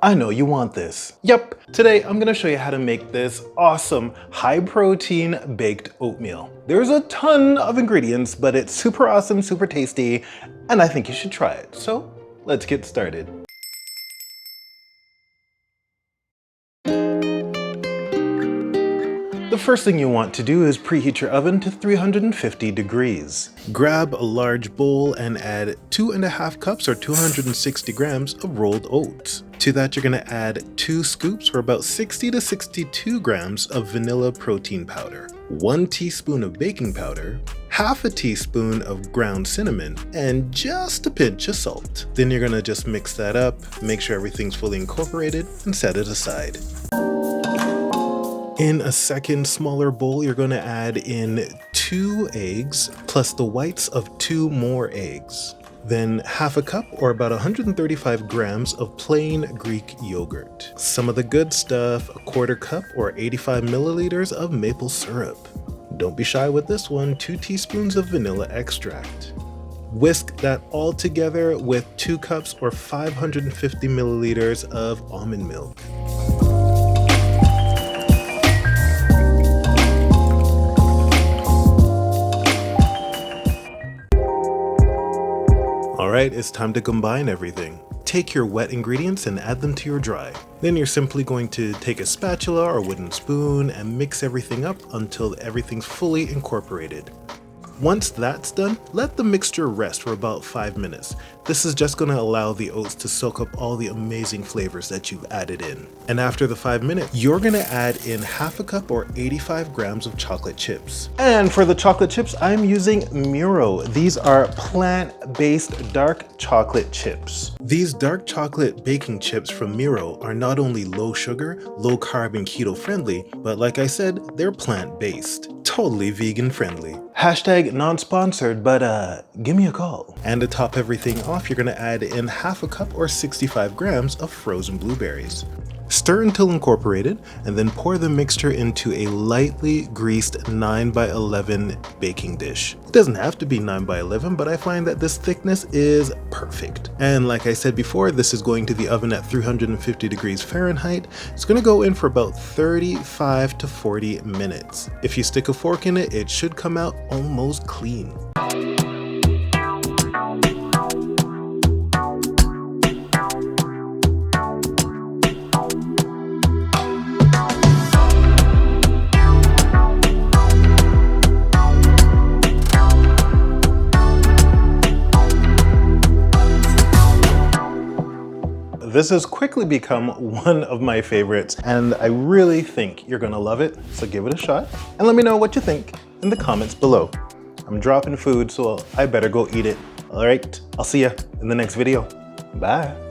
I know you want this. Yep, today I'm gonna show you how to make this awesome high protein baked oatmeal. There's a ton of ingredients, but it's super awesome, super tasty, and I think you should try it. So let's get started. The first thing you want to do is preheat your oven to 350 degrees. Grab a large bowl and add 2.5 cups or 260 grams of rolled oats. To that, you're gonna add 2 scoops or about 60 to 62 grams of vanilla protein powder, 1 teaspoon of baking powder, half a teaspoon of ground cinnamon, and just a pinch of salt. Then you're gonna just mix that up, make sure everything's fully incorporated, and set it aside. In a second smaller bowl, you're going to add in 2 eggs plus the whites of 2 more eggs. Then half a cup or about 135 grams of plain Greek yogurt. Some of the good stuff, a quarter cup or 85 milliliters of maple syrup. Don't be shy with this one, 2 teaspoons of vanilla extract. Whisk that all together with 2 cups or 550 milliliters of almond milk. Alright, it's time to combine everything. Take your wet ingredients and add them to your dry. Then you're simply going to take a spatula or wooden spoon and mix everything up until everything's fully incorporated. Once that's done, let the mixture rest for about 5 minutes. This is just going to allow the oats to soak up all the amazing flavors that you've added in. And after the 5 minutes, you're going to add in half a cup or 85 grams of chocolate chips. And for the chocolate chips, I'm using MiiRo. These are plant-based dark chocolate chips. These dark chocolate baking chips from MiiRo are not only low sugar, low carb, and keto friendly, but like I said, they're plant-based. Totally vegan friendly. Hashtag non-sponsored, but give me a call. And to top everything off, you're gonna add in half a cup or 65 grams of frozen blueberries. Stir until incorporated, and then pour the mixture into a lightly greased 9x11 baking dish. It doesn't have to be 9x11, but I find that this thickness is perfect. And like I said before, this is going to the oven at 350 degrees Fahrenheit. It's gonna go in for about 35 to 40 minutes. If you stick a fork in it, it should come out almost clean. This has quickly become one of my favorites, and I really think you're gonna love it, so give it a shot, and let me know what you think in the comments below. I'm dropping food, so I better go eat it. All right, I'll see ya in the next video. Bye.